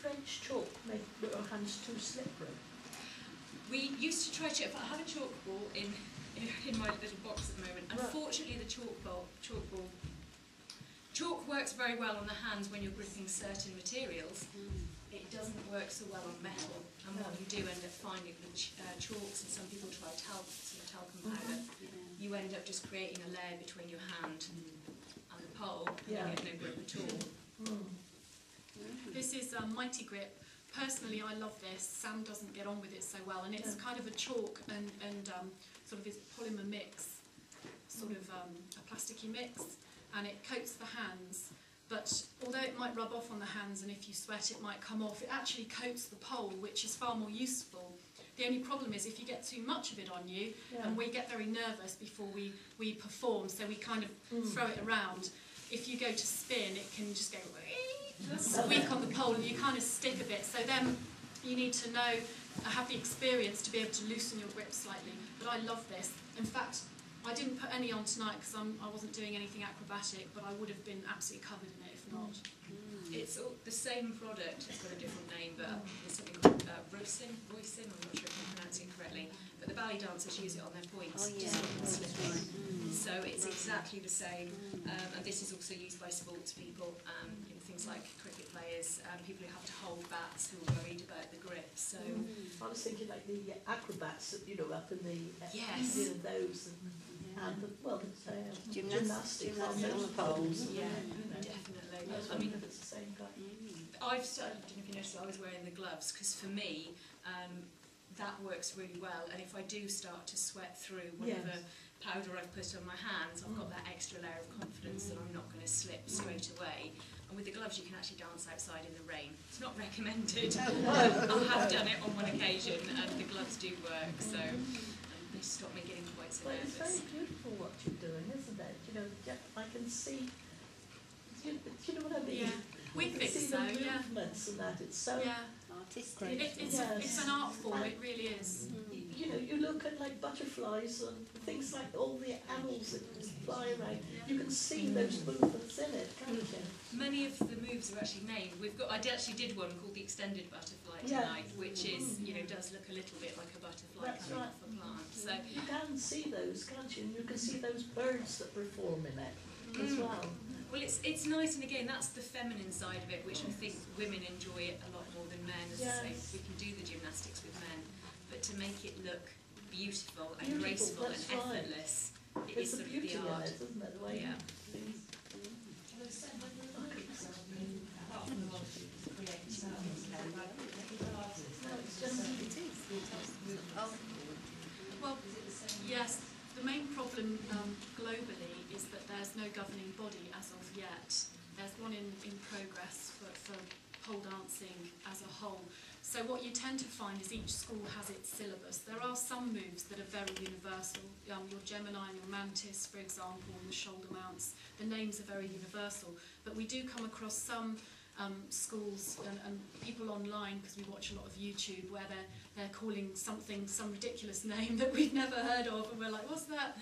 French chalk make your hands too slippery? We used to try to, but I have a chalkball in my little box at the moment. Right. Unfortunately, the chalk works very well on the hands when you're gripping certain materials. It doesn't work so well on metal, and what you do end up finding with chalks, and some people try talcum powder, you end up just creating a layer between your hand and the pole, and you get no grip at all. This is Mighty Grip. Personally, I love this. Sam doesn't get on with it so well, and it's kind of a chalk and sort of is polymer mix, sort of a plasticky mix, and it coats the hands. But although it might rub off on the hands, and if you sweat it might come off, it actually coats the pole, which is far more useful. The only problem is if you get too much of it on you, and we get very nervous before we perform, so we kind of throw it around. If you go to spin, it can just go squeak on the pole, and you kind of stick a bit. So then you need to know, have the experience to be able to loosen your grip slightly. But I love this. In fact, I didn't put any on tonight because I wasn't doing anything acrobatic, but I would have been absolutely covered in it if not. It's all the same product, it's got a different name, but there's something called roisin, I'm not sure if I'm pronouncing it correctly, but the ballet dancers use it on their points, so it's exactly the same, and this is also used by sports people, in things like cricket players, people who have to hold bats who are worried about the grip. So I was thinking like the acrobats, up in the those. And the gymnastics on the poles. Yeah, definitely. I mean, if it's the same guy. I don't know if you noticed, I was wearing the gloves because for me, that works really well. And if I do start to sweat through whatever powder I've put on my hands, I've got that extra layer of confidence that I'm not going to slip straight away. And with the gloves, you can actually dance outside in the rain. It's not recommended. I have done it on one occasion, and the gloves do work. So. They stop me getting quite so nervous. It's very beautiful what you're doing, isn't it? You know, I can see. Do you know what I mean? Yeah, we think so. The movements and that. It's so artistic. It's an art form. It really is. You know, you look at like butterflies and things like all the animals that just fly around. You can see those movements in it, can't you? Many of the moves are actually named. I actually did one called the extended butterfly tonight, which is, does look a little bit like a butterfly coming off a plant. So you can see those, can't you? And you can see those birds that perform in it as well. Well, it's nice, and again, that's the feminine side of it, which I think women enjoy it a lot more than men. As I say, we can do the gymnastics with men, but to make it look beautiful and graceful and effortless, it is sort of the art. Isn't it? The way Well, yes, the main problem globally is that there's no governing body as of yet. There's one in progress for pole dancing as a whole. So what you tend to find is each school has its syllabus. There are some moves that are very universal. Your Gemini and your Mantis, for example, and the shoulder mounts. The names are very universal. But we do come across some schools and people online, because we watch a lot of YouTube, where they're calling something some ridiculous name that we've never heard of, and we're like, what's that?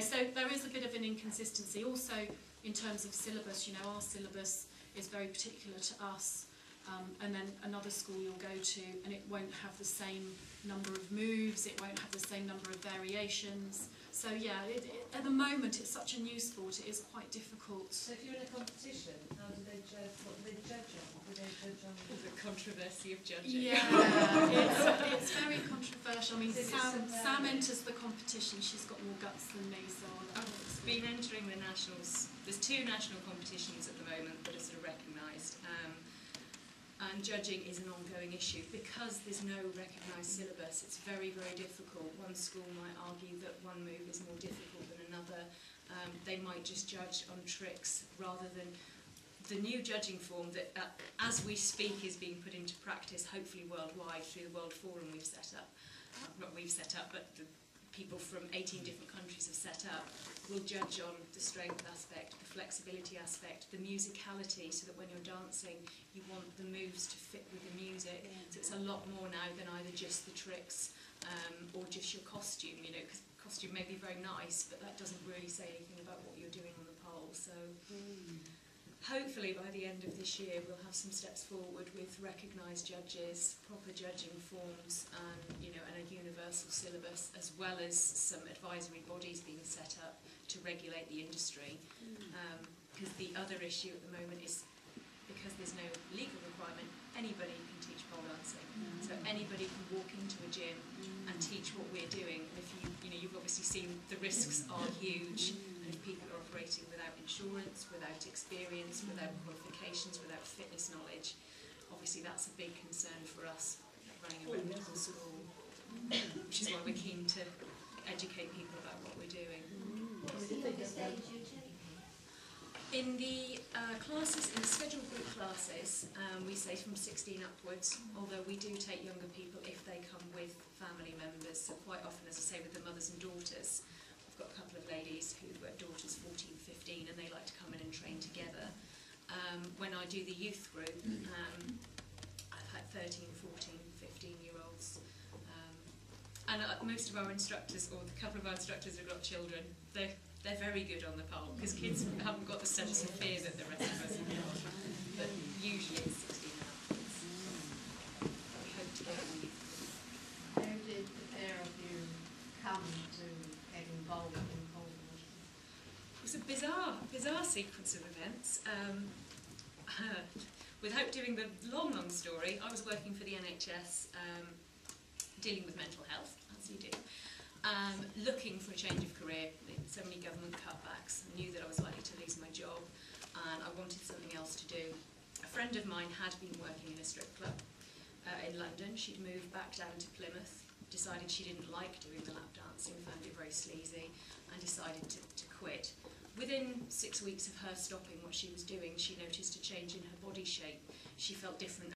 So there is a bit of an inconsistency. Also, in terms of syllabus, our syllabus is very particular to us. And then another school you'll go to, and it won't have the same number of moves, it won't have the same number of variations. So yeah, at the moment it's such a new sport, it is quite difficult. So if you're in a competition, how do they judge? What do they judge on? Do they judge on the controversy of judging? Yeah, it's very controversial. I mean, Sam enters the competition, she's got more guts than me, so I've been entering the nationals. There's 2 national competitions at the moment that are sort of recognised. And judging is an ongoing issue because there's no recognised syllabus. It's very, very difficult. One school might argue that one move is more difficult than another. They might just judge on tricks rather than the new judging form that, as we speak, is being put into practice, hopefully worldwide through the World Forum we've set up. Not we've set up, but the people from 18 different countries have set up, will judge on the strength aspect, the flexibility aspect, the musicality, so that when you're dancing, you want the moves to fit with the music. So it's a lot more now than either just the tricks or just your costume, because costume may be very nice, but that doesn't really say anything about what you're doing on the pole. So hopefully by the end of this year we'll have some steps forward with recognised judges, proper judging forms, and and a universal syllabus, as well as some advisory bodies being set up to regulate the industry. Because the other issue at the moment is, because there's no legal requirement, anybody can teach pole dancing. So anybody can walk into a gym and teach what we're doing. And if you've obviously seen the risks are huge. And if people are operating without insurance, without experience, without qualifications, without fitness knowledge, obviously that's a big concern for us, running a reputable school, which is why we're keen to educate people about what we're doing. In the classes, in the scheduled group classes, we say from 16 upwards, although we do take younger people if they come with family members. So quite often, as I say, with the mothers and daughters, I've got a couple of ladies who have daughters 14, 15, and they like to come in and train together. When I do the youth group, I've had 13, 14, 15-year-olds. And most of our instructors, or the couple of our instructors who've got children, they're very good on the pole, because kids haven't got the sense of fear that the rest of us have got. But usually it's 16 and upwards. We hope to get on youth group. How did the pair of you come to get involved in pole dancing? It was a bizarre sequence of events. Without doing the long story, I was working for the NHS, dealing with mental health, as you do, looking for a change of career. So many government cutbacks. I knew that I was likely to lose my job, and I wanted something else to do. A friend of mine had been working in a strip club in London. She'd moved back down to Plymouth, decided she didn't like doing the lap dancing, found it very sleazy, and decided to quit. Within 6 weeks of her stopping what she was doing, she noticed a change in her body shape. She felt different